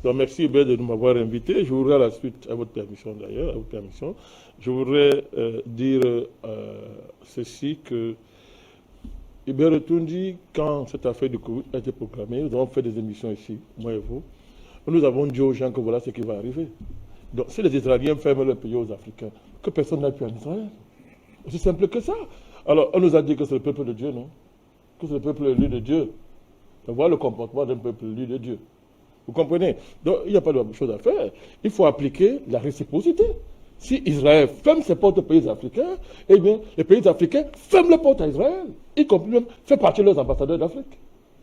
Donc, merci Hubert de m'avoir invité. Je voudrais à la suite, à votre permission d'ailleurs, je voudrais dire ceci que Hubert Otundi, quand cette affaire du Covid a été proclamée, nous avons fait des émissions ici, moi et vous. Nous avons dit aux gens que voilà ce qui va arriver. Donc, si les Israéliens ferment le pays aux Africains, que personne n'a pu en Israël. C'est simple que ça. Alors, on nous a dit que c'est le peuple de Dieu, non? Que c'est le peuple élu de Dieu. On voit le comportement d'un peuple élu de Dieu. Vous comprenez? Donc, il n'y a pas de chose à faire. Il faut appliquer la réciprocité. Si Israël ferme ses portes aux pays africains, eh bien, les pays africains ferment les portes à Israël, y compris même faire partie de leurs ambassadeurs d'Afrique.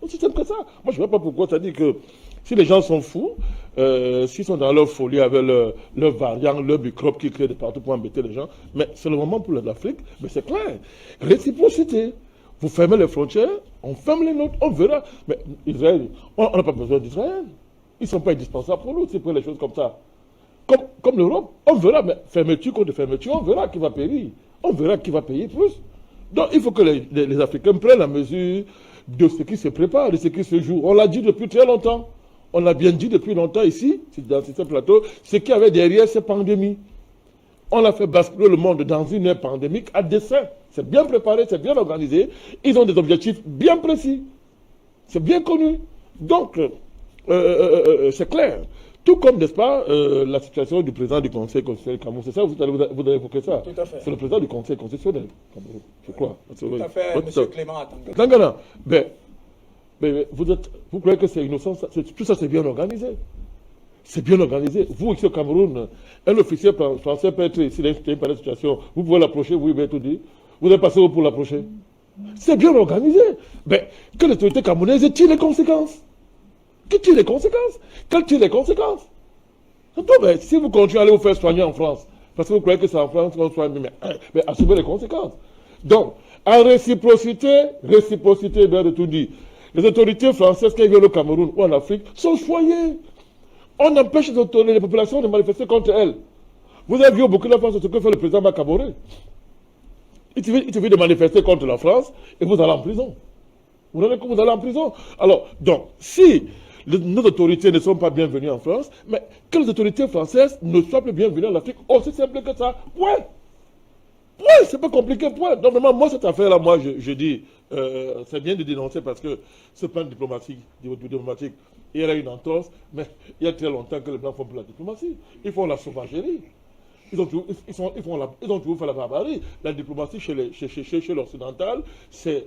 C'est simple que ça. Moi, je ne sais pas pourquoi ça dit que si les gens sont fous, s'ils sont dans leur folie avec leurs variants, leurs microbes qui créent de partout pour embêter les gens, mais c'est le moment pour l'Afrique, mais c'est clair. Réciprocité. Vous fermez les frontières, on ferme les nôtres, on verra. Mais Israël, on n'a pas besoin d'Israël. Ils ne sont pas indispensables pour nous, c'est pour les choses comme ça. Comme l'Europe, on verra, mais fermeture contre fermeture, on verra qui va périr. On verra qui va payer plus. Donc il faut que les Africains prennent la mesure de ce qui se prépare, de ce qui se joue. On l'a dit depuis très longtemps. On l'a bien dit depuis longtemps ici, dans ce plateau, ce qu'il y avait derrière cette pandémie. On a fait basculer le monde dans une ère pandémique à dessein. C'est bien préparé, c'est bien organisé. Ils ont des objectifs bien précis. C'est bien connu. Donc, c'est clair. Tout comme, n'est-ce pas, la situation du président du Conseil constitutionnel Cameroun. C'est ça, vous avez évoqué ça. Tout à fait. C'est le président du Conseil constitutionnel Cameroun, je crois. Tout à fait, M. Clément Atanga. Tangana, mais vous croyez que c'est innocent? Tout ça, c'est bien organisé. C'est bien organisé. Vous, ici au Cameroun, un officier français peut être ici dans une pareille situation. Vous pouvez l'approcher, vous pouvez tout dire. Vous allez passer où pour l'approcher? C'est bien organisé. Mais que l'autorité camerounaise tire les conséquences. Qui tire les conséquences? Qu'elle tire les conséquences? Mais si vous continuez à aller vous faire soigner en France, parce que vous croyez que c'est en France qu'on soigne, mais assumez les conséquences. Donc, en réciprocité, bien de tout dit. Les autorités françaises qui viennent au Cameroun ou en Afrique sont choyées. On empêche les populations de manifester contre elles. Vous avez vu au Burkina Faso ce que fait le président Makaboré. Il suffit de manifester contre la France et vous allez en prison. Vous allez en prison. Alors, donc, si nos autorités ne sont pas bienvenues en France, mais que les autorités françaises ne soient plus bienvenues en Afrique, aussi simple que ça. Point. Point, c'est pas compliqué, point. Donc, vraiment, moi, cette affaire-là, moi, je dis, c'est bien de dénoncer parce que ce plan diplomatique, il y a une entorse, mais il y a très longtemps que les Blancs font pour la diplomatie. Ils font la sauvagerie. Ils ont toujours fait la barbarie. La diplomatie chez l'occidental, c'est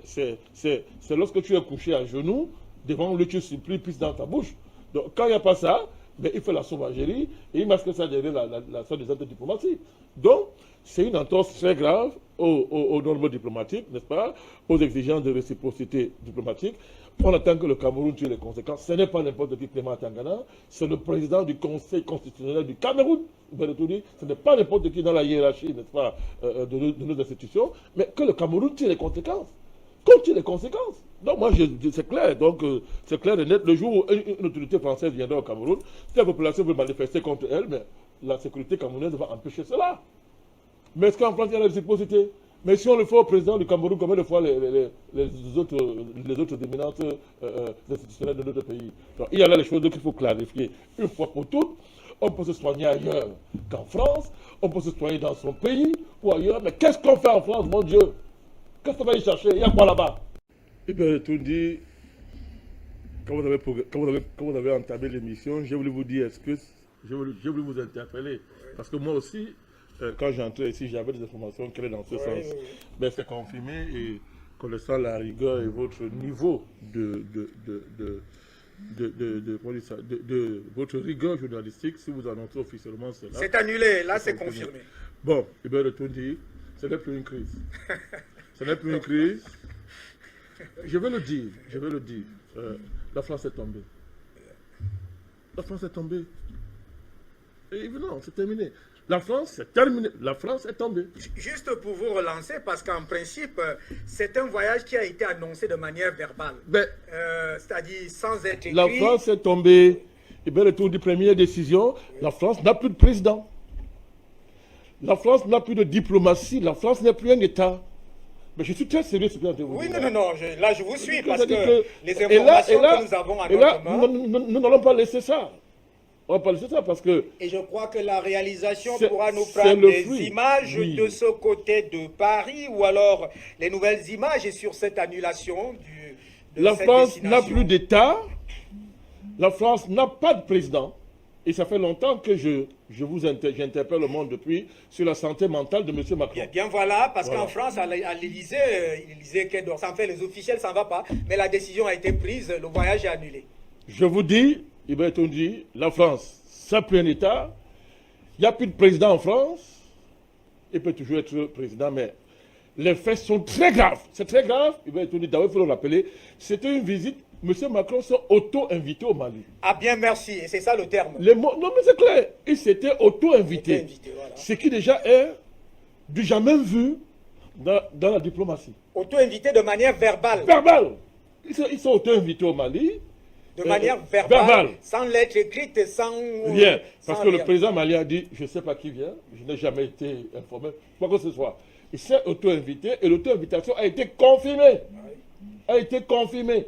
lorsque tu es couché à genoux, devant lui, tu supplies, pisse dans ta bouche. Donc, quand il n'y a pas ça, ben, il fait la sauvagerie et il masque ça derrière la soi-disant diplomatie. Donc, c'est une entorse très grave aux normes diplomatiques, n'est-ce pas, aux exigences de réciprocité diplomatique. On attend que le Cameroun tire les conséquences. Ce n'est pas n'importe qui, Clément Tangana, c'est le président du Conseil constitutionnel du Cameroun. Ce n'est pas n'importe qui dans la hiérarchie, n'est-ce pas, de nos institutions, mais que le Cameroun tire les conséquences. Qu'on tire les conséquences. Donc moi, c'est clair. Donc c'est clair et net. Le jour où une autorité française viendra au Cameroun, si la population veut manifester contre elle, mais la sécurité camerounaise va empêcher cela. Mais est-ce qu'en France, il y a la réciprocité? Mais si on le fait au président du Cameroun, combien de fois les autres dominantes institutionnelles de notre pays? Donc, il y a là les choses qu'il faut clarifier une fois pour toutes. On peut se soigner ailleurs qu'en France, on peut se soigner dans son pays ou ailleurs, mais qu'est-ce qu'on fait en France, mon Dieu? Qu'est-ce qu'on va y chercher? Il y a quoi là-bas? Eh bien, tout dit, quand vous avez entamé l'émission, j'ai voulu vous dire excuse, j'ai voulu vous interpeller, parce que moi aussi, quand j'entrais ici, j'avais des informations qui allaient dans ce sens. Mais c'est confirmé et connaissant la rigueur et votre niveau de votre rigueur journalistique, si vous annoncez officiellement cela. C'est annulé, là c'est confirmé. Bon, et bien, tout dit, ce n'est plus une crise. Ce n'est plus une crise. Je vais le dire. La France est tombée. La France est tombée. Et non, c'est terminé. La France, c'est terminé. La France est tombée. Juste pour vous relancer, parce qu'en principe, c'est un voyage qui a été annoncé de manière verbale. C'est-à-dire sans être écrit. La France est tombée. Et bien, le tour du première décision, la France n'a plus de président. La France n'a plus de diplomatie. La France n'est plus un État. Mais je suis très sérieux sur ce que vous Oui, dites. non, là je vous suis, parce que les informations que nous avons à notre main... Nous n'allons pas laisser ça. On va parler de ça parce que... Et je crois que la réalisation pourra nous c'est prendre le des fruit. images Oui. de ce côté de Paris ou alors les nouvelles images sur cette annulation de La cette France n'a destination. plus d'État. La France n'a pas de président. Et ça fait longtemps que j'interpelle le monde depuis sur la santé mentale de M. Macron. Bien voilà, parce Voilà. qu'en France, à l'Élysée, Quai d'Orsay, en fait, les officiels, ça ne va pas, mais la décision a été prise, le voyage est annulé. Je vous dis, Ibrahim dit, la France, ça n'a plus un État. Il n'y a plus de président en France. Il peut toujours être président, mais les faits sont très graves. C'est très grave. Ibrahim dit, d'abord, il faut le rappeler, c'était une visite. M. Macron s'est auto-invité au Mali. Ah bien, merci, et c'est ça le terme. Non, mais c'est clair. Il s'était auto-invité. Auto-invité, voilà. Ce qui déjà est du jamais vu dans la diplomatie. Auto-invité de manière verbale. Verbal. Ils sont auto-invités au Mali. De manière verbale, sans lettre écrite, sans... Rien. Parce sans que rien. le président malien a dit, je ne sais pas qui vient, je n'ai jamais été informé, quoi que ce soit. Il s'est auto-invité et l'auto-invitation a été confirmée. A été confirmée.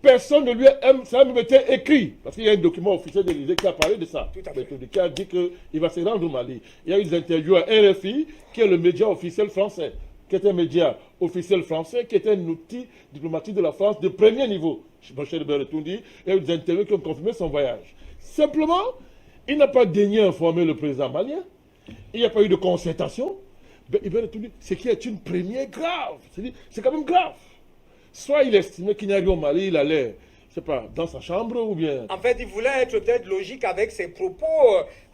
Personne ne lui a... Ça a même été écrit. Parce qu'il y a un document officiel de l'Élysée qui a parlé de ça. Tout à fait. Qui a dit qu'il va se rendre au Mali. Il y a eu des interviews à RFI, qui est le média officiel français, qui est un média officiel français, qui est un outil diplomatique de la France de premier niveau. Mon cher Berretoundi, il y a eu des interviews qui ont confirmé son voyage. Simplement, il n'a pas daigné informer le président malien. Il n'y a pas eu de concertation. Berretoundi, ce qui est une première grave. C'est quand même grave. Soit il estimait qu'il n'y a rien au Mali, il allait, je sais pas, dans sa chambre ou bien... En fait, il voulait être peut-être logique avec ses propos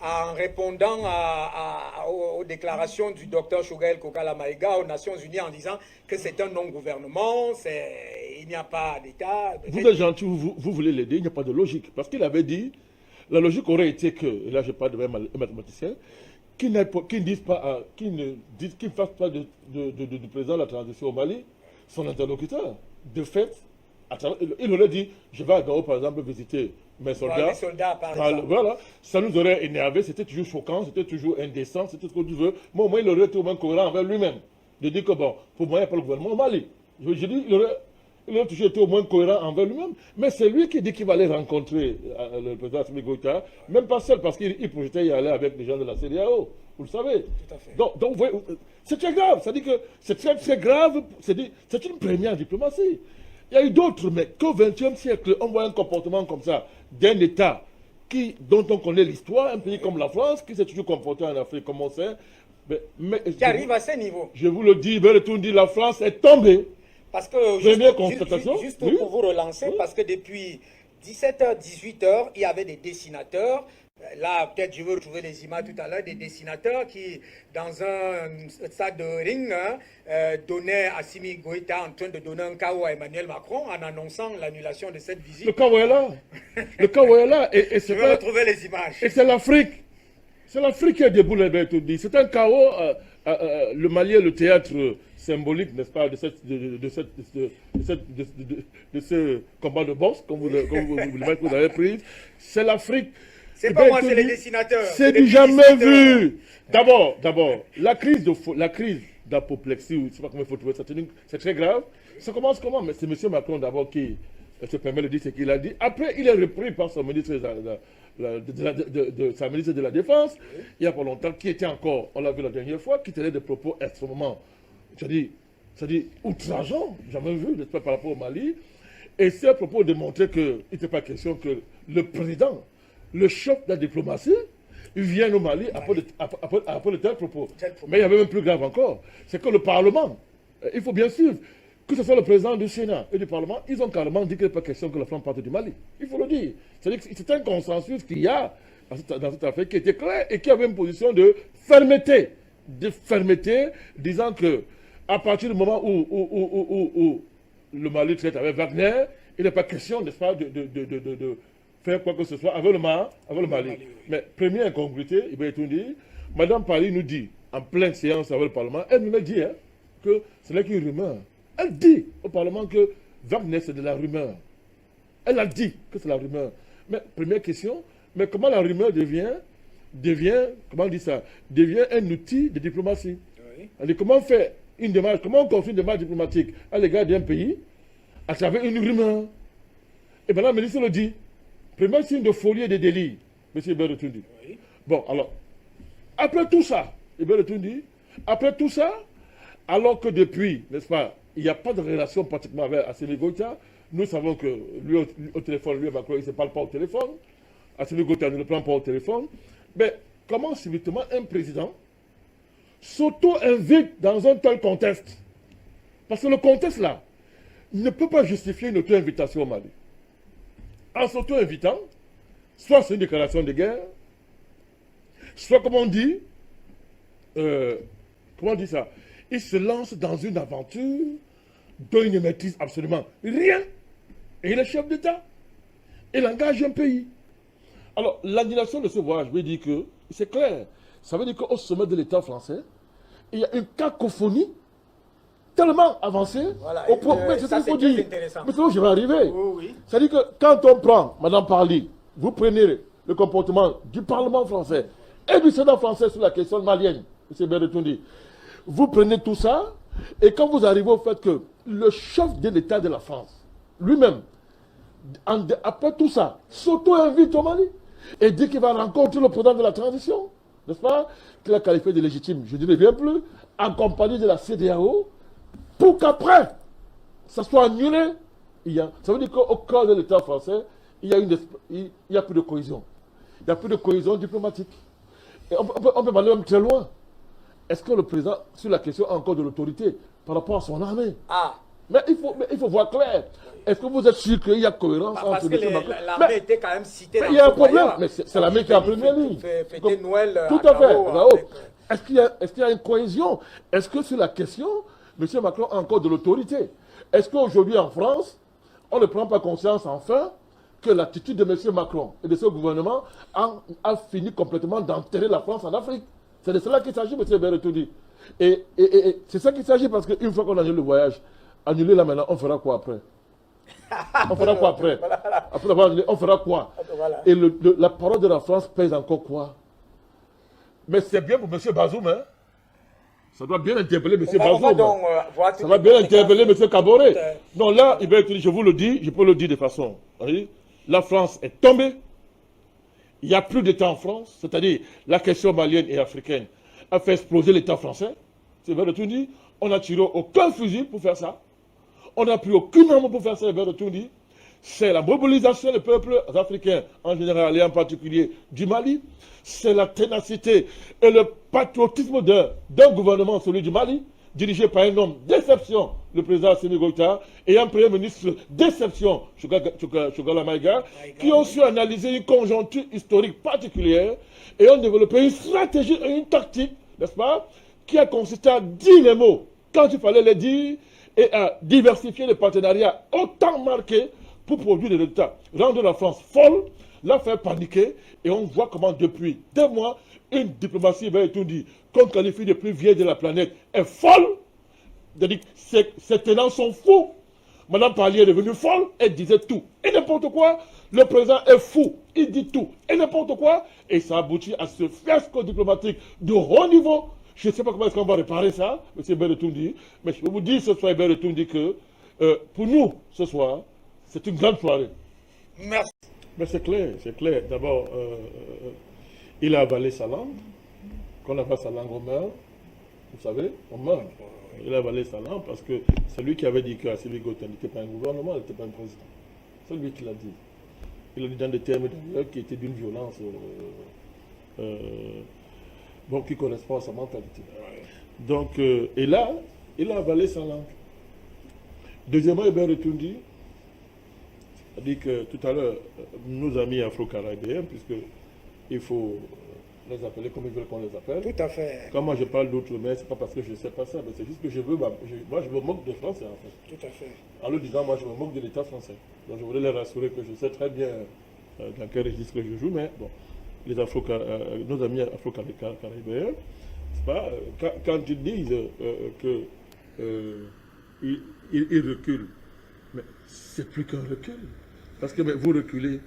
en répondant aux déclarations du docteur Choguel Kokala Maïga aux Nations Unies en disant que c'est un non-gouvernement, il n'y a pas d'État. Vous êtes gentil, vous voulez l'aider, il n'y a pas de logique. Parce qu'il avait dit, la logique aurait été que, et là je parle de même mathématicien, qu'il ne fasse pas du président de la transition au Mali son interlocuteur. De fait, il aurait dit, je vais à Gao par exemple visiter mes soldats. Les soldats par exemple. Voilà, ça nous aurait énervé, c'était toujours choquant, c'était toujours indécent, c'était ce que tu veux. Mais au moins il aurait été au moins cohérent envers lui-même. De dire que bon, pour moi il n'y a pas le gouvernement au Mali. Je dis, il aurait toujours été au moins cohérent envers lui-même. Mais c'est lui qui dit qu'il va aller rencontrer le président Assimi Goïta, même pas seul, parce qu'il projetait y aller avec les gens de la CEDEAO. Vous le savez. Tout à fait. Donc vous voyez, c'est très grave. Ça dit que c'est très, très grave. C'est une première diplomatie. Il y a eu d'autres, mais qu'au XXe siècle, on voit un comportement comme ça d'un État dont on connaît l'histoire, un pays comme la France, qui s'est toujours comporté en Afrique comme on sait. Qui arrive à ce niveau. Je vous le dis, Berretoundi, la France est tombée. Parce que, juste oui. pour vous relancer, parce que depuis 17h, 18h, il y avait des dessinateurs. Là, peut-être je veux retrouver les images tout à l'heure, des dessinateurs qui, dans un stade de ring, donnaient Assimi Goïta en train de donner un KO à Emmanuel Macron en annonçant l'annulation de cette visite. Le KO est là. Le KO est là. Et je vais retrouver les images. Et c'est l'Afrique. C'est l'Afrique qui est debout, les bêtes, dit. C'est un KO. Le Mali est le théâtre symbolique, n'est-ce pas, de ce combat de boxe, comme vous avez pris. C'est l'Afrique. C'est pas moi, c'est les dessinateurs. C'est du jamais vu. D'abord, la crise d'apoplexie, je ne sais pas comment il faut trouver ça, c'est très grave. Ça commence comment? Mais c'est M. Macron d'abord qui se permet de dire ce qu'il a dit. Après, il est repris par son ministre sa ministre de la Défense, il n'y a pas longtemps, qui était encore, on l'a vu la dernière fois, qui tenait des propos extrêmement, c'est-à-dire outrageants, jamais vu, n'est-ce pas, par rapport au Mali. Et ces propos démontraient qu'il n'était pas question que le président, le chef de la diplomatie, vienne au Mali après de tels propos. Mais il y avait même plus grave encore, c'est que le Parlement, il faut bien suivre, que ce soit le président du Sénat et du Parlement, ils ont carrément dit qu'il n'est pas question que la France parte du Mali. Il faut le dire. C'est-à-dire que c'est un consensus qu'il y a dans cette affaire qui était clair et qui avait une position de fermeté. Disant que à partir du moment où le Mali traite avec Wagner, il n'est pas question, n'est-ce pas, de faire quoi que ce soit avec le Mali. Oui. Mais première incongruité, il va être dit, Mme Pali nous dit, en pleine séance avec le Parlement, elle nous dit que ce n'est qu'une rumeur. Elle dit au Parlement que Wagner, c'est de la rumeur. Elle a dit que c'est la rumeur. Mais première question, mais comment la rumeur devient comment on dit ça, devient un outil de diplomatie. Oui. Alors, comment on fait une démarche, comment on construit une démarche diplomatique à l'égard d'un pays à travers une rumeur? Et bien là, le ministre le dit. Premier signe de folie et de délit. M. Berretundi. Oui. Bon, alors, après tout ça, Berretundi, après tout ça, alors que depuis, n'est-ce pas, il n'y a pas de relation pratiquement avec Assimi Goïta, nous savons que lui au téléphone, lui et Macron, ils ne se parlent pas au téléphone. Assimi Goïta ne le prend pas au téléphone. Mais comment subitement un président s'auto-invite dans un tel contexte? Parce que le contexte là ne peut pas justifier une auto-invitation au Mali. En s'auto-invitant, soit c'est une déclaration de guerre, soit comme on dit, comment on dit ça? Il se lance dans une aventure dont il ne maîtrise absolument rien. Et il est chef d'État. Il engage un pays. Alors, l'annulation de ce voyage veut dire que, c'est clair, ça veut dire qu'au sommet de l'État français, il y a une cacophonie tellement avancée. Voilà, au point, mais c'est ça qu'il faut dire. intéressant. Mais c'est là où je vais arriver. Oui, oui. C'est-à-dire que quand on prend, Madame Parly, vous prenez le comportement du Parlement français et du Sénat français sur la question malienne, M. Berretundi, vous prenez tout ça, et quand vous arrivez au fait que le chef de l'État de la France, lui-même, après tout ça, s'auto-invite au Mali et dit qu'il va rencontrer le président de la transition, n'est-ce pas, qu'il a qualifié de légitime, je ne reviens plus, accompagné de la CEDEAO, pour qu'après, ça soit annulé. Ça veut dire qu'au cœur de l'État français, il y a plus de cohésion. Il n'y a plus de cohésion diplomatique. Et on peut aller même très loin. Est-ce que le président, sur la question, a encore de l'autorité par rapport à son armée? Mais il faut voir clair. Est-ce que vous êtes sûr qu'il y a cohérence parce entre que l'armée était quand même citée dans il y a un problème, voyage. mais c'est l'armée qui est en première ligne. Fêter Noël Tout à fait. Gao, Est-ce qu'il y a une cohésion? Est-ce que sur la question, M. Macron a encore de l'autorité? Est-ce qu'aujourd'hui en France, on ne prend pas conscience enfin que l'attitude de M. Macron et de ce gouvernement a fini complètement d'enterrer la France en Afrique? C'est de cela qu'il s'agit, M. Berretundi. Et c'est ça qu'il s'agit, parce qu'une fois qu'on annule le voyage, annuler là maintenant, on fera quoi après? On fera quoi après? Après avoir annulé, on fera quoi? Et la parole de la France pèse encore quoi? Mais c'est bien pour M. Bazoum, hein? Ça doit bien interpeller M. Bazoum. Ça va bien interpeller M. Kaboré. Non, là, je vous le dis, je peux le dire de façon. Voyez, la France est tombée. Il n'y a plus d'État en France, c'est-à-dire la question malienne et africaine a fait exploser l'État français. C'est vrai de tout dire. On n'a tiré aucun fusil pour faire ça. On n'a pris aucune arme pour faire ça, c'est vrai de tout dire. C'est la mobilisation des peuples africains en général et en particulier du Mali. C'est la ténacité et le patriotisme d'un gouvernement, celui du Mali, dirigé par un homme d'exception, le président Assimi Goïta, et un premier ministre d'exception, Chogala Maïga, qui ont su analyser une conjoncture historique particulière et ont développé une stratégie et une tactique, n'est-ce pas, qui a consisté à dire les mots quand il fallait les dire et à diversifier les partenariats autant marqués pour produire des résultats. Rendre la France folle, la faire paniquer, et on voit comment depuis 2 mois, une diplomatie, tout dit, qu'on qualifie de plus vieille de la planète, est folle. C'est-à-dire que ces tenants sont fous. Madame Parly est devenue folle, elle disait tout et n'importe quoi. Le président est fou, il dit tout et n'importe quoi. Et ça aboutit à ce fiasco diplomatique de haut niveau. Je ne sais pas comment est-ce qu'on va réparer ça, M. Berretundi, mais je peux vous dire ce soir, Berretundi, que pour nous, ce soir, c'est une grande soirée. Merci. Mais c'est clair. D'abord, il a avalé sa langue. Quand on avale sa langue, on meurt. Vous savez, on meurt. Il a avalé sa langue parce que c'est lui qui avait dit qu'Assimi Goïta n'était pas un gouvernement, il n'était pas un président. C'est lui qui l'a dit. Il a dit dans des termes d'ailleurs qui étaient d'une violence qui correspond à sa mentalité. Donc, et là, il a avalé sa langue. Deuxièmement, il a retourné. Il a dit que tout à l'heure, nos amis afro-caribéens, puisqu'il faut les appeler comme ils veulent qu'on les appelle. Tout à fait. Quand moi je parle d'outre-mer, ce n'est pas parce que je ne sais pas ça, mais c'est juste que je veux. Moi, je me moque des Français, en fait. Tout à fait. En le disant, moi, je me moque de l'État français. Donc, je voulais les rassurer que je sais très bien dans quel registre je joue, mais bon, nos amis afro-caribéens, c'est pas, quand ils disent qu'ils reculent, mais c'est plus qu'un recul. Parce que vous reculez.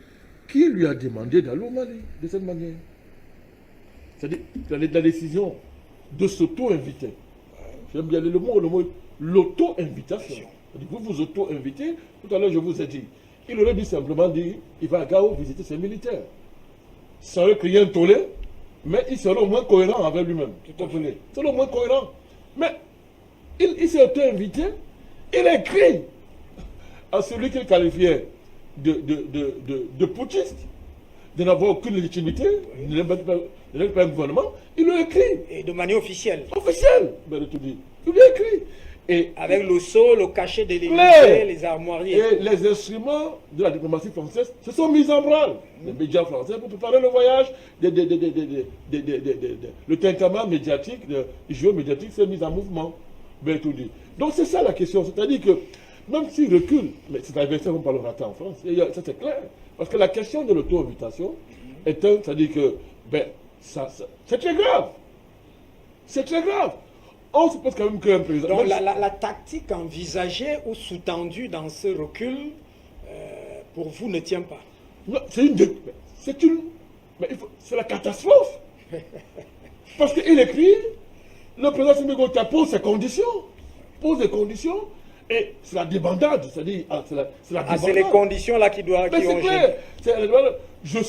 Qui lui a demandé d'aller au Mali de cette manière? C'est-à-dire la décision de s'auto-inviter. J'aime bien le mot l'auto-invitation. Vous vous auto-invitez. Tout à l'heure, je vous ai dit, il aurait dû simplement dire, il va à Gao visiter ses militaires. ça aurait créé un tollé, mais il serait au moins cohérent avec lui-même. Vous comprenez? C'est au moins cohérent. Mais il s'est auto-invité, il a écrit à celui qu'il qualifiait de putschiste, de n'avoir aucune légitimité, de n'être pas un gouvernement, il l'a écrit. Et de manière officielle. Officielle, Berthoudi. Il l'a écrit. Et avec le sceau, le cachet de l'Élysée, les armoiries. Et les instruments de la diplomatie française se sont mis en branle. Les médias français pour préparer le voyage, le tintamarre médiatique, le jeu médiatique s'est mis en mouvement. Berthoudi. Donc c'est ça la question. C'est-à-dire que même s'il recule, mais c'est adversaire, on parlera en France, ça c'est clair. Parce que la question de l'auto-invitation est un, c'est-à-dire que, c'est très grave. C'est très grave. On suppose quand même qu'un président... Donc la tactique envisagée ou sous-tendue dans ce recul, pour vous, ne tient pas. Non, c'est la catastrophe. Parce qu'il écrit, le président Sémégotia pose ses conditions, et c'est la débandade, c'est-à-dire, c'est la débandade. C'est les conditions là qui ont clair. Je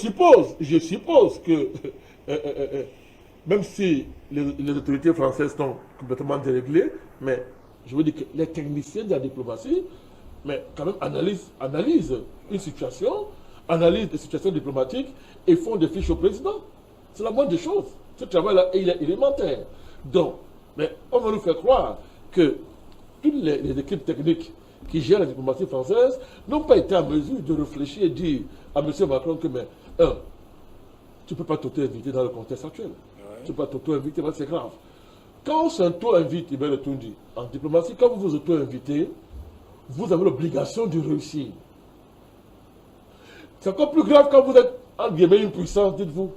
suppose que, même si les autorités françaises sont complètement déréglées, mais je veux dire que les techniciens de la diplomatie, mais quand même analysent une situation, analysent des situations diplomatiques et font des fiches au président. C'est la moindre des choses. Ce travail-là est élémentaire. Donc, mais on va nous faire croire que toutes les équipes techniques qui gèrent la diplomatie française n'ont pas été en mesure de réfléchir et dire à M. Macron que, mais, tu ne peux pas t'auto-inviter dans le contexte actuel. Ouais. Tu ne peux pas t'auto-inviter, c'est grave. Quand on s'auto-invite, il va le tout dire, en diplomatie, quand vous vous auto-invitez, vous avez l'obligation de réussir. C'est encore plus grave quand vous êtes, en guillemets, une puissance, dites-vous.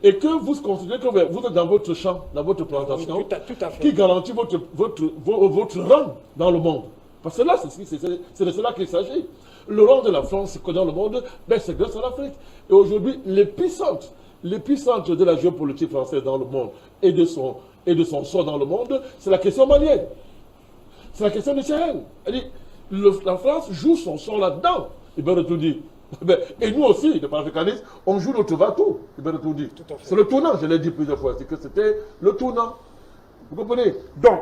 Et que vous considérez que vous êtes dans votre champ, dans votre plantation, oui, tout à fait. Qui garantit votre rang dans le monde. Parce que là, c'est de cela qu'il s'agit. Le rang de la France dans le monde, c'est grâce à l'Afrique. Et aujourd'hui, l'épicentre de la géopolitique française dans le monde et de son sort dans le monde, c'est la question malienne. C'est la question du Sahel. La France joue son sort là-dedans. Il va tout dire. Et nous aussi, les panafricanistes, on joue notre va-tout. C'est le tournant, je l'ai dit plusieurs fois. C'est que c'était le tournant. Vous comprenez? Donc,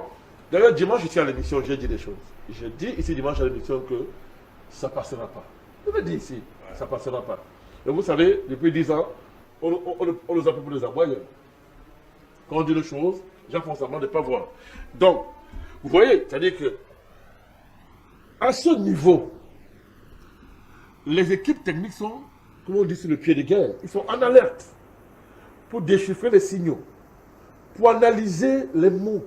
d'ailleurs, dimanche, ici à l'émission, j'ai dit des choses. J'ai dit ici dimanche à l'émission que ça ne passera pas. Je l'ai dit ici, ça ne passera pas. Et vous savez, depuis 10 ans, on nous appelle pour les envoyeurs. Quand on dit les choses, les gens font semblant de ne pas voir. Donc, vous voyez, c'est-à-dire que, à ce niveau, les équipes techniques sont, comme on dit, sur le pied de guerre. Ils sont en alerte pour déchiffrer les signaux, pour analyser les mots,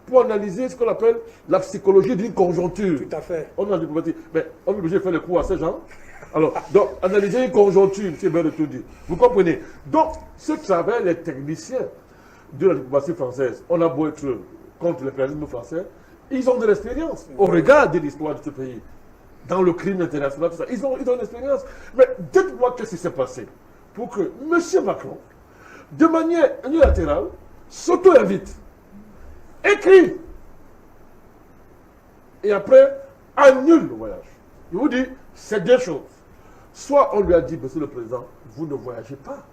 pour analyser ce qu'on appelle la psychologie d'une conjoncture. Tout à fait. On a diplomatie, mais on est obligé de faire les cours à ces gens. Alors, donc, analyser une conjoncture, M. Berthoudi. Vous comprenez? Donc, ce travail, les techniciens de la diplomatie française, on a beau être contre l'impérialisme français, ils ont de l'expérience au regard de l'histoire de ce pays. Dans le crime international, tout ça. Ils ont une expérience. Mais dites-moi qu'est-ce qui s'est passé pour que M. Macron, de manière unilatérale, s'auto-invite, écrit, et après, annule le voyage. Je vous dis, c'est deux choses. Soit on lui a dit, monsieur le président, vous ne voyagez pas.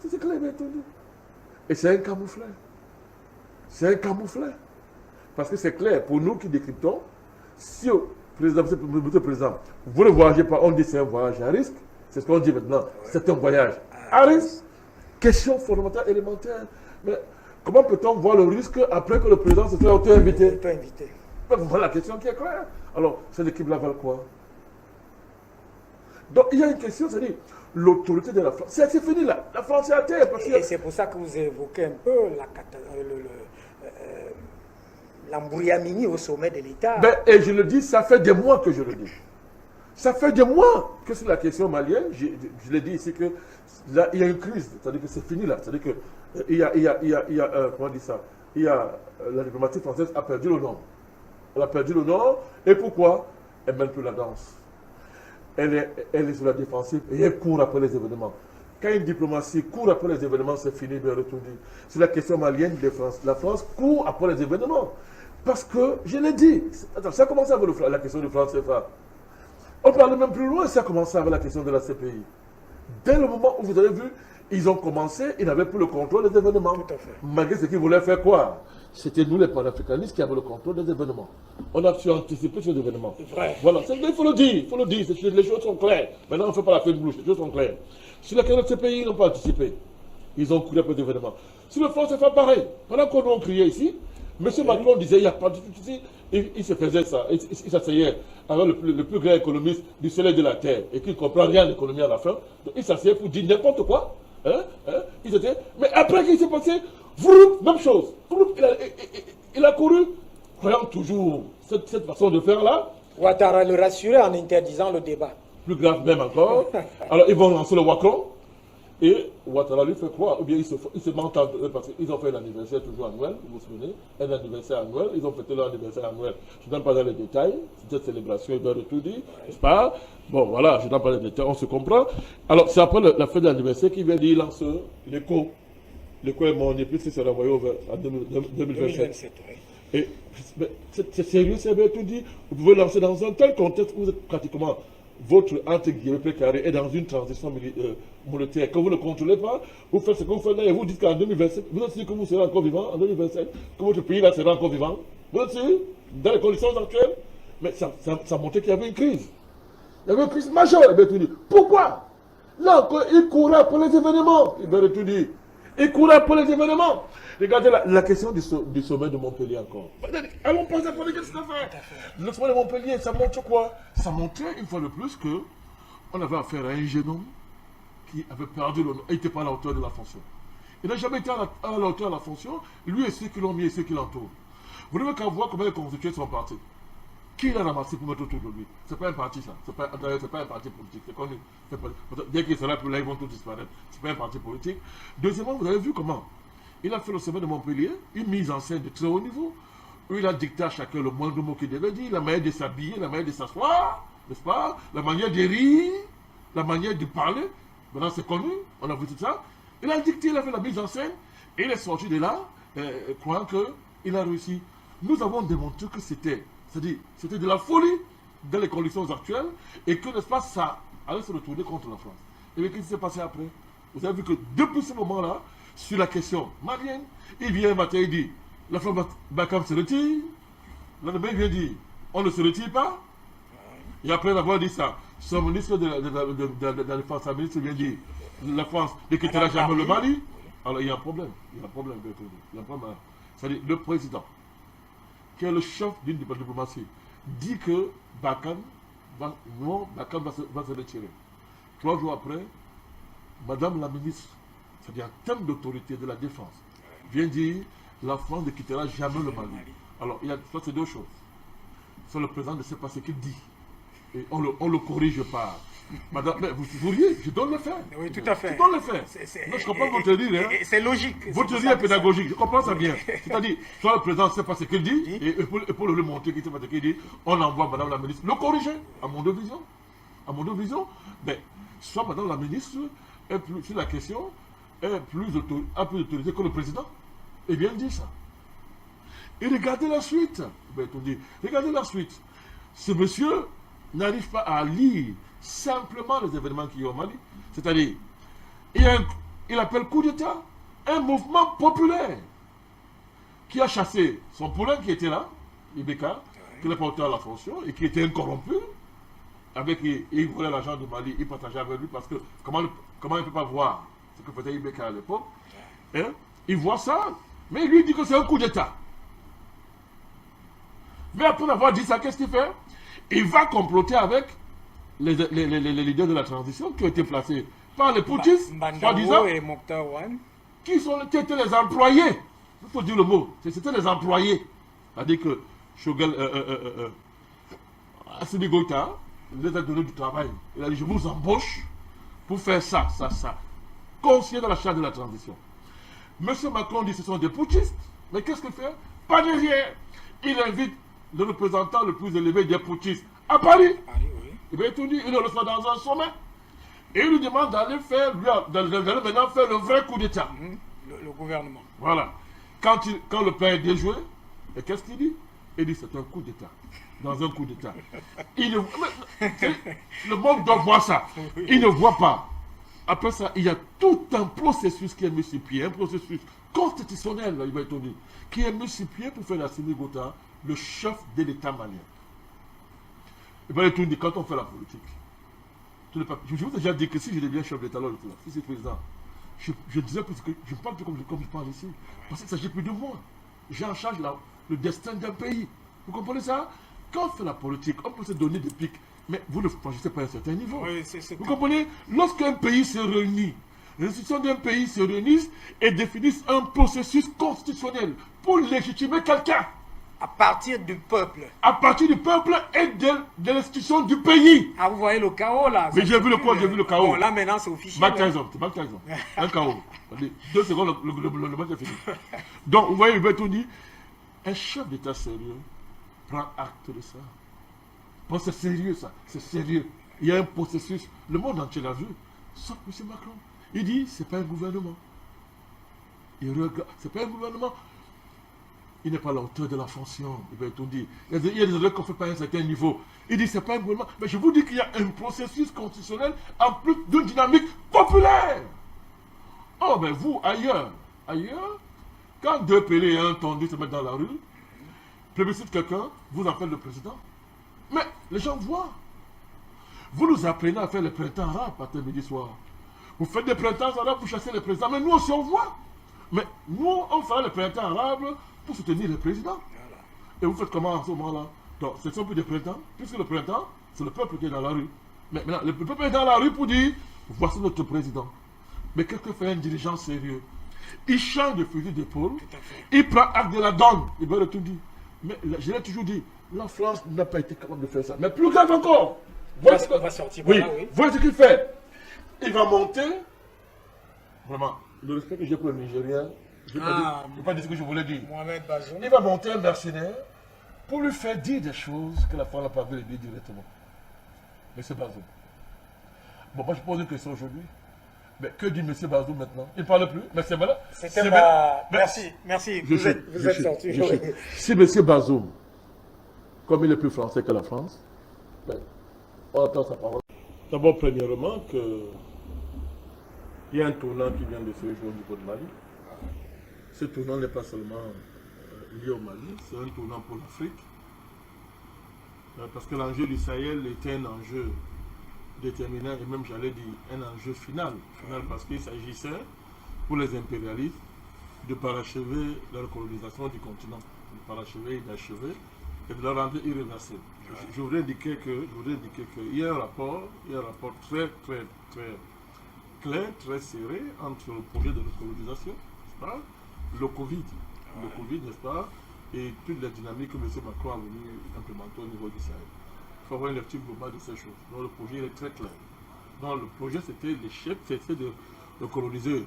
C'est clair, bien entendu. Et c'est un camouflet. C'est un camouflet. Parce que c'est clair, pour nous qui décryptons, si Président, monsieur le Président, vous ne voyagez pas, on dit c'est un voyage à risque. C'est ce qu'on dit maintenant. C'est un voyage à risque. Question fondamentale, élémentaire. Mais comment peut-on voir le risque après que le président se soit auto-invité? Voilà la question qui est claire. Alors, cette équipe-là va quoi? Donc, il y a une question, c'est-à-dire l'autorité de la France. C'est fini là. La France est à terre. Et c'est pour ça que vous évoquez un peu l'embrouillamini au sommet de l'État. Et je le dis, ça fait des mois que je le dis. Ça fait des mois que c'est la question malienne. Je l'ai dit ici que là, il y a une crise. C'est-à-dire que c'est fini là. C'est-à-dire que comment on dit ça? La diplomatie française a perdu le nord. Elle a perdu le nord. Et pourquoi? Elle ne mène plus la danse. Elle est sur la défensive et elle court après les événements. Quand une diplomatie court après les événements, c'est fini, bien retourné. C'est la question malienne de France. La France court après les événements. Parce que, je l'ai dit, attends, ça a commencé avec la question de France CFA. On parle même plus loin, ça a commencé avec la question de la CPI. Dès le moment où vous avez vu, ils ont commencé, ils n'avaient plus le contrôle des événements. Tout à fait. Malgré ce qu'ils voulaient faire quoi? C'était nous les panafricanistes qui avaient le contrôle des événements. On a su anticiper ces événements. Vrai. Voilà, il faut le dire, les choses sont claires. Maintenant, on ne fait pas la fête bouche, les choses sont claires. Sur la question de ces pays, ils n'ont pas anticipé. Ils ont couru après des événements. Sur le front, c'est fait pareil. Pendant qu'on nous criait ici, M. Macron disait, il n'y a pas de souci. Il se faisait ça, il s'asseyait avec le plus grand économiste du soleil de la Terre et qui ne comprend rien à l'économie à la fin. Donc, il s'asseyait pour dire n'importe quoi. Mais après, qu'est-ce qui s'est passé? Même chose. Il a couru, croyant toujours cette façon de faire là. Ouattara le rassurait en interdisant le débat. Plus grave même encore. Alors, ils vont lancer le Wacron. Et Ouattara lui fait croire, ou bien ils se mentent entre eux parce qu'ils ont fait l'anniversaire toujours annuel, vous vous souvenez, un anniversaire annuel, ils ont fêté leur anniversaire annuel. Je ne donne pas dans les détails, cette célébration, ils doivent tout dire, n'est-ce pas? Bon, voilà, je ne donne pas les détails, on se comprend. Alors, c'est après la fête d'anniversaire qu'il vient dire, il lance l'écho. L'écho est mon épouse qui sera envoyé en 2027. Oui. Et c'est sérieux, c'est bien tout dit. Vous pouvez lancer dans un tel contexte où vous êtes pratiquement votre entre guillemets précaré est dans une transition monétaire, que vous ne contrôlez pas, vous faites ce que vous faites là et vous dites qu'en 2027, vous êtes sûr que vous serez encore vivant en 2027, que votre pays là sera encore vivant. Vous êtes sûr? Dans les conditions actuelles? Mais ça montrait qu'il y avait une crise. Il y avait une crise majeure. Il tout dit. Pourquoi? Là encore, il courait après les événements. Il va tout dire. Il courait après les événements. Regardez la question du sommet de Montpellier encore. Allons penser pour les qu'est-ce que ça fait. Le sommet de Montpellier, ça montre quoi? Ça montrait une fois de plus que on avait affaire à un jeune homme qui avait perdu l'honneur. Il n'était pas à la hauteur de la fonction. Il n'a jamais été à la hauteur de la fonction, lui et ceux qui l'ont mis et ceux qui l'entourent. Vous n'avez qu'à voir comment il a constitué son parti. Qui l'a ramassé pour mettre autour de lui? Ce n'est pas un parti, ça. Ce n'est pas un parti politique. C'est connu. Dès qu'il sera plus là, ils vont tous disparaître. Ce n'est pas un parti politique. Deuxièmement, vous avez vu comment il a fait le sommet de Montpellier, une mise en scène de très haut niveau, où il a dicté à chacun le moindre mot qu'il devait dire, la manière de s'habiller, la manière de s'asseoir, n'est-ce pas? La manière de rire, la manière de parler. Maintenant, c'est connu, on a vu tout ça. Il a dicté, il a fait la mise en scène, et il est sorti de là, croyant qu'il a réussi. Nous avons démontré que c'était de la folie dans les conditions actuelles, et que, n'est-ce pas, ça allait se retourner contre la France. Et qu'est-ce qui s'est passé après? Vous avez vu que depuis ce moment-là, sur la question malienne, il vient un matin, il dit, la France Bakam se retire. Le lendemain, il vient dire, on ne se retire pas. Et après avoir dit ça, son ministre de la Défense, sa ministre vient dire, la France ne quittera jamais le Mali. Alors il y a un problème. Il y a un problème. Il y a un problème. C'est-à-dire, le président, qui est le chef d'une diplomatie, dit que Bakam va se retirer. 3 jours après, Madame la ministre, c'est-à-dire en termes d'autorité de la défense, vient dire la France ne quittera jamais le Mali. Alors, ça c'est deux choses. Soit le président ne sait pas ce qu'il dit, et on le corrige pas. Madame, mais vous riez, je dois le faire. Oui, tout à fait. Je dois le faire. Je comprends votre dire. Hein. C'est logique. Votre dire est pédagogique, je comprends ça bien. C'est-à-dire, soit le président ne sait pas ce qu'il dit, et pour le montrer qu'il ne sait pas ce qu'il dit, on envoie Madame la ministre le corriger, à mon deux visions. À mon deux visions, mais soit Madame la ministre est plus, sur la question, a plus d'autorité que le président. Et bien dit ça. Et regardez la suite. Regardez la suite. Ce monsieur n'arrive pas à lire simplement les événements qui y a au Mali. C'est-à-dire, il appelle coup d'État un mouvement populaire qui a chassé son poulain qui était là, Ibeka, qui n'est pas auteur à la fonction et qui était incorrompu. Il volait l'argent du Mali, il partageait avec lui parce que comment il ne peut pas voir ce que faisait Ibeka à l'époque. Hein? Il voit ça, mais il lui dit que c'est un coup d'État. Mais après avoir dit ça, qu'est-ce qu'il fait? Il va comploter avec les leaders de la transition qui ont été placés par les putschistes, soi-disant, et Mokhtar Ouane, qui étaient les employés. Il faut dire le mot, c'était les employés. C'est-à-dire que Shogel Assimi Goïta, il les a donné du travail. Il a dit, je vous embauche pour faire ça. Conscient de la charge de la transition. Monsieur Macron dit, ce sont des putschistes. Mais qu'est-ce qu'il fait? Pas derrière. Il invite le représentant le plus élevé des putschistes à Paris. Il va tout dire, il le reçoit dans un sommet. Et il lui demande d'aller maintenant faire le vrai coup d'État. Le gouvernement. Voilà. Quand le plan est déjoué, et qu'est-ce qu'il dit? Il dit, c'est un coup d'État. Dans un coup d'État. Le monde doit voir ça. Il ne voit pas Après ça, il y a tout un processus qui est mis sur pied, un processus constitutionnel, il va être dit, qui est mis sur pied pour faire Assimi Goïta le chef de l'État malien. Il va être dit, quand on fait la politique, je vous ai déjà dit que si je deviens chef d'État, si c'est président, je disais plus que je ne parle plus comme je parle ici, parce qu'il ne s'agit plus de moi. J'ai en charge le destin d'un pays. Vous comprenez ça? Quand on fait la politique, on peut se donner des pics, mais vous ne franchissez pas à un certain niveau. Oui, vous comprenez? Lorsqu'un pays se réunit, les institutions d'un pays se réunissent et définissent un processus constitutionnel pour légitimer quelqu'un. À partir du peuple. À partir du peuple et de l'institution du pays. Ah, vous voyez le chaos là. Mais j'ai vu le quoi? J'ai vu le chaos. Bon, là maintenant c'est officiel. Back Tyson, un chaos. 2 secondes, le match est fini. Donc, vous voyez, il va tout dire. Un chef d'État sérieux prend acte de ça. Bon, c'est sérieux ça, c'est sérieux. Il y a un processus, le monde entier l'a vu, sauf M. Macron. Il dit, c'est pas un gouvernement. Il regarde, c'est pas un gouvernement. Il n'est pas à la hauteur de la fonction, il va tout dire. Il y a des erreurs qu'on ne fait pas à un certain niveau. Il dit, c'est pas un gouvernement. Mais je vous dis qu'il y a un processus constitutionnel en plus d'une dynamique populaire. Oh, ben vous, ailleurs, quand 2 Pelé et un Tondu se mettent dans la rue, plébiscite quelqu'un, vous en faites le président. Mais les gens voient. Vous nous apprenez à faire les printemps arabes matin, midi, soir. Vous faites des printemps arabes, vous chassez les présidents. Mais nous aussi, on voit. Mais nous, on fera les printemps arabes pour soutenir les présidents. Et vous faites comment en ce moment-là? Donc, ce ne sont plus des printemps, puisque le printemps, c'est le peuple qui est dans la rue. Mais maintenant, le peuple est dans la rue pour dire, voici notre président. Mais qu'est-ce que fait un dirigeant sérieux? Il change de fusil d'épaule, il prend acte de la donne, il va tout dire. Mais je l'ai toujours dit, la France n'a pas été capable de faire ça. Mais plus grave encore, voyez ce qu'il fait. Il va monter, vraiment, le respect que j'ai pour le Nigérien, je ne vais pas dire ce que je voulais dire. Mohamed Bazoum. Il va monter un mercenaire pour lui faire dire des choses que la France n'a pas voulu dire directement. M. Bazoum. Bon, moi je pose une question aujourd'hui. Mais que dit M. Bazoum maintenant? Il ne parle plus, mais c'est voilà. Merci. Vous êtes sorti. Si M. Bazoum, comme il est plus français que la France, ben, on entend sa parole. D'abord, premièrement, il y a un tournant qui vient de se jouer au niveau de Mali. Ce tournant n'est pas seulement lié au Mali, c'est un tournant pour l'Afrique. Parce que l'enjeu du Sahel était un enjeu déterminant et même, j'allais dire, un enjeu final parce qu'il s'agissait pour les impérialistes de parachever la colonisation du continent, de parachever et d'achever et de la rendre irréversible. Je voudrais indiquer qu'il y a un rapport très clair, très serré entre le projet de recolonisation, n'est-ce pas, le Covid, n'est-ce pas, et toute la dynamique que M. Macron a voulu implémenter au niveau du Sahel. Il faut avoir une lecture globale de ces choses. Donc le projet est très clair. Donc le projet, c'était l'échec, c'était de coloniser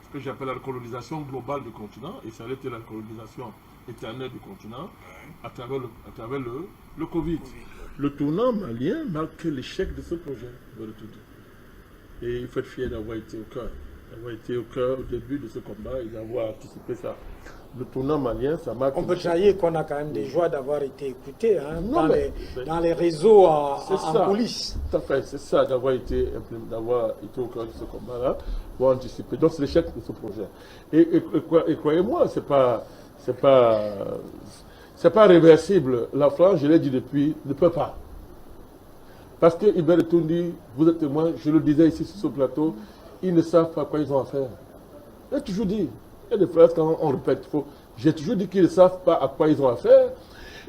ce que j'appelle la colonisation globale du continent, et ça a été la colonisation éternelle du continent à travers le Covid. Le tournant malien marque l'échec de ce projet. Et il faut être fier d'avoir été au cœur au début de ce combat et d'avoir anticipé ça. Le tournant malien, ça marque... On peut trahir qu'on a quand même des joies d'avoir été écouté dans les réseaux en coulisses. Tout à fait, c'est ça, d'avoir été au cœur de ce combat-là, pour anticiper. Donc c'est l'échec de ce projet. Et croyez-moi, c'est pas réversible. La France, je l'ai dit depuis, ne peut pas. Parce que Hubert Toundi, vous êtes témoin, je le disais ici sur ce plateau, ils ne savent pas quoi ils ont à faire. J'ai toujours dit, il y a des phrases quand on répète, j'ai toujours dit qu'ils ne savent pas à quoi ils ont affaire.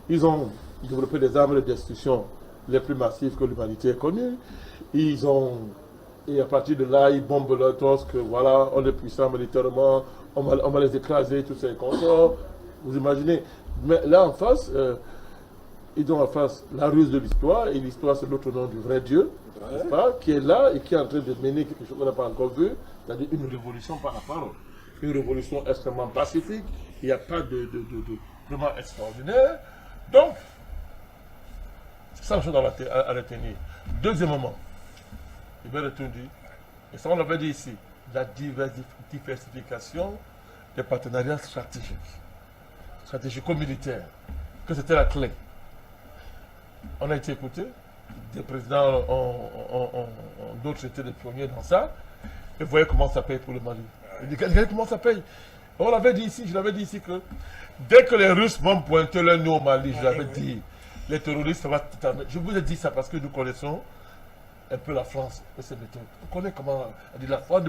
Ils ont développé des armes de destruction les plus massives que l'humanité ait connues. Et à partir de là, ils bombent leur torse que voilà, on est puissant militairement, on va les écraser, tous ces consorts. Vous imaginez. Mais là en face, ils ont en face la ruse de l'histoire, et l'histoire c'est l'autre nom du vrai Dieu, n'est-ce pas, qui est là et qui est en train de mener quelque chose qu'on n'a pas encore vu, c'est-à-dire une révolution par la parole. Une révolution extrêmement pacifique, il n'y a pas de vraiment extraordinaire. Donc, c'est ça la chose à retenir. Deuxièmement, il va retourner, et ça on l'avait dit ici, la diversification des partenariats stratégiques, stratégico-militaires, que c'était la clé. On a été écoutés, des présidents, d'autres étaient les premiers dans ça, Et vous voyez comment ça paye pour le Mali. Regardez comment ça paye. On l'avait dit ici, je l'avais dit ici que dès que les Russes vont pointer leur nez au Mali, je l'avais dit, les terroristes, ça va totalement. Je vous ai dit ça parce que nous connaissons un peu la France et ses méthodes. On connaît comment la France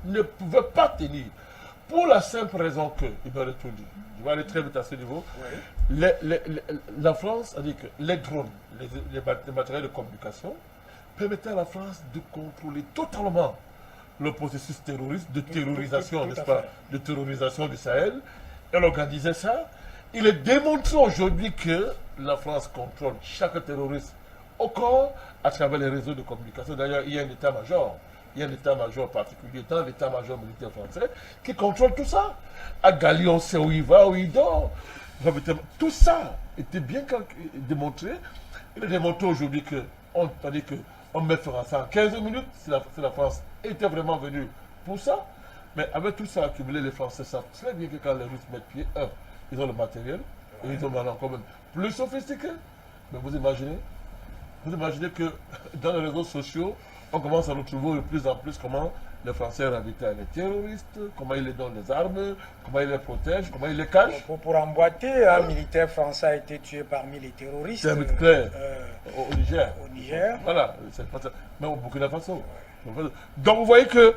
ne pouvait pas tenir. Pour la simple raison que, il va retourner, je vais aller très vite à ce niveau, la France a dit que les drones, les matériels de communication, permettaient à la France de contrôler totalement le processus terroriste, de terrorisation, n'est-ce pas, de terrorisation du Sahel. Elle organisait ça. Il est démontré aujourd'hui que la France contrôle chaque terroriste au corps à travers les réseaux de communication. D'ailleurs, il y a un état-major. Il y a un état-major particulier dans l'état-major militaire français qui contrôle tout ça. À Gali, on sait où il va, où il dort. Tout ça était bien démontré. Il est démontré aujourd'hui qu'on met ça en 15 minutes si la France était vraiment venue pour ça. Mais avec tout ça accumulé, les Français savent très bien que quand les Russes mettent pied, ils ont le matériel et ils ont maintenant quand même plus sophistiqué. Mais vous imaginez que dans les réseaux sociaux, on commence à retrouver de plus en plus comment les Français ravitaillent les terroristes, comment ils les donnent les armes, comment ils les protègent, comment ils les cachent. Pour emboîter, un militaire français a été tué parmi les terroristes. C'est clair. Au Niger. Au Niger. Voilà, c'est pas ça. Mais au Burkina Faso. Donc vous voyez que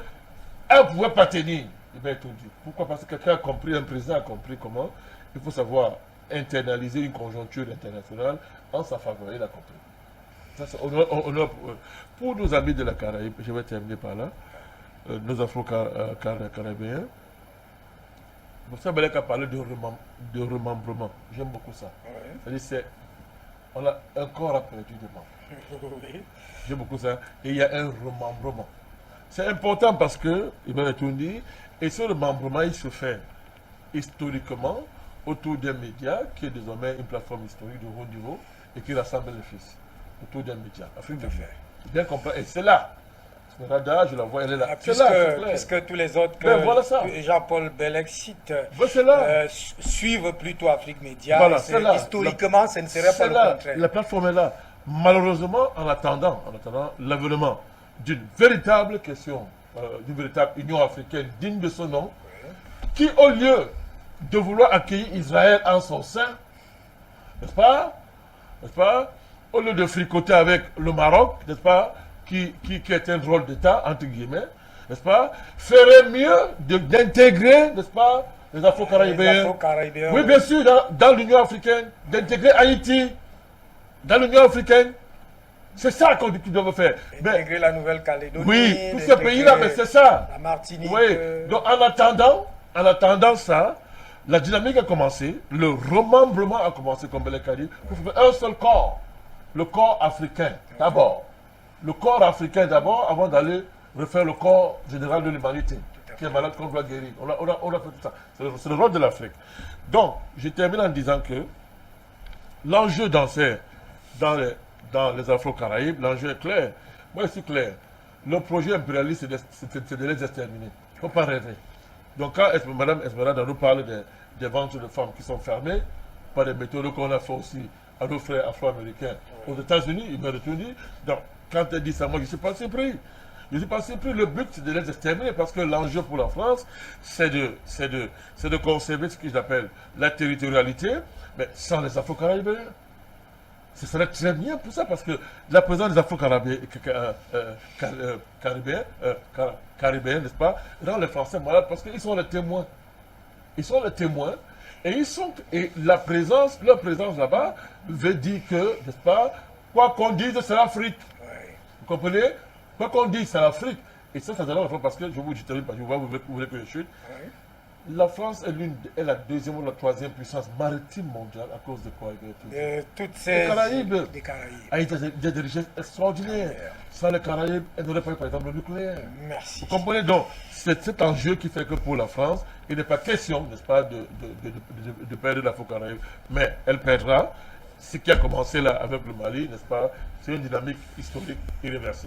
elle ne pouvait pas tenir. Il va tout dit. Pourquoi? Parce que quelqu'un a compris, un président a compris comment il faut savoir internaliser une conjoncture internationale en sa faveur. Il a compris. Ça, pour nos amis de la Caraïbe, je vais terminer par là, nos Afro-Caribéens, vous savez qu'à parler de remembrement. J'aime beaucoup ça. C'est-à-dire, on a un corps à perdu de membres. J'aime beaucoup ça. Et il y a un remembrement. C'est important parce que, il m'a tout dit, et ce remembrement, il se fait historiquement autour d'un média qui est désormais une plateforme historique de haut niveau et qui rassemble les fils autour d'un média. Afrique de Fer. Bien compris. Et c'est là. Radar, je la vois, elle est là. Puisque tous les autres que Jean-Paul Bellec cite suivent plutôt Afrique Média. Voilà, historiquement, ce ne serait pas le contraire. La plateforme est là. Malheureusement, en attendant l'avènement d'une véritable question, d'une véritable Union africaine digne de son nom, qui au lieu de vouloir accueillir Israël en son sein, n'est-ce pas, au lieu de fricoter avec le Maroc, n'est-ce pas, qui est un rôle d'État, entre guillemets, n'est-ce pas, ferait mieux d'intégrer, n'est-ce pas, les Afro-Caribéens. Oui, bien sûr, dans l'Union africaine, d'intégrer Haïti dans l'Union africaine. C'est ça qu'on doit faire. Intégrer la Nouvelle-Calédonie. Oui, tous ces pays-là, mais c'est ça. La Martinique. Oui, donc en attendant ça, la dynamique a commencé, le remembrement a commencé, comme Bellec a dit, pour faire un seul corps, le corps africain d'abord. Le corps africain d'abord, avant d'aller refaire le corps général de l'humanité, qui est malade qu'on doit guérir. On a fait tout ça. C'est le rôle de l'Afrique. Donc, je termine en disant que l'enjeu dans les Afro-Caraïbes, l'enjeu est clair. Moi, c'est clair. Le projet impérialiste, c'est de les exterminer. Il ne faut pas rêver. Donc, quand Mme Esmeralda nous parle des ventes de femmes qui sont fermées, par des méthodes qu'on a fait aussi à nos frères afro-américains aux États-Unis, il m'a retenu. Donc, quand elle dit ça, moi, je ne suis pas surpris. Je ne suis pas surpris. Le but, c'est de les exterminer parce que l'enjeu pour la France, c'est de conserver ce que j'appelle la territorialité, mais sans les Afro-Caraïbens. Ce serait très bien pour ça, parce que la présence des Afro-Caribéens, n'est-ce pas, rend les Français malades parce qu'ils sont les témoins. Ils sont les témoins et leur présence là-bas veut dire que, n'est-ce pas, quoi qu'on dise, c'est l'Afrique. Vous comprenez? Quoi qu'on dise, c'est l'Afrique. Et ça donne la France parce que, je vous dis, vous voulez que je chute. La France est la deuxième ou la troisième puissance maritime mondiale à cause de quoi? Toutes ces Caraïbes. Des Caraïbes. Il y a des richesses extraordinaires. Sans les Caraïbes, elle n'aurait pas eu, par exemple, le nucléaire. Merci. Vous comprenez donc? C'est cet enjeu qui fait que pour la France, il n'est pas question, n'est-ce pas, de perdre l'Afro-Caraïbe. Mais elle perdra. Ce qui a commencé là avec le Mali, n'est-ce pas, c'est une dynamique historique irréversible.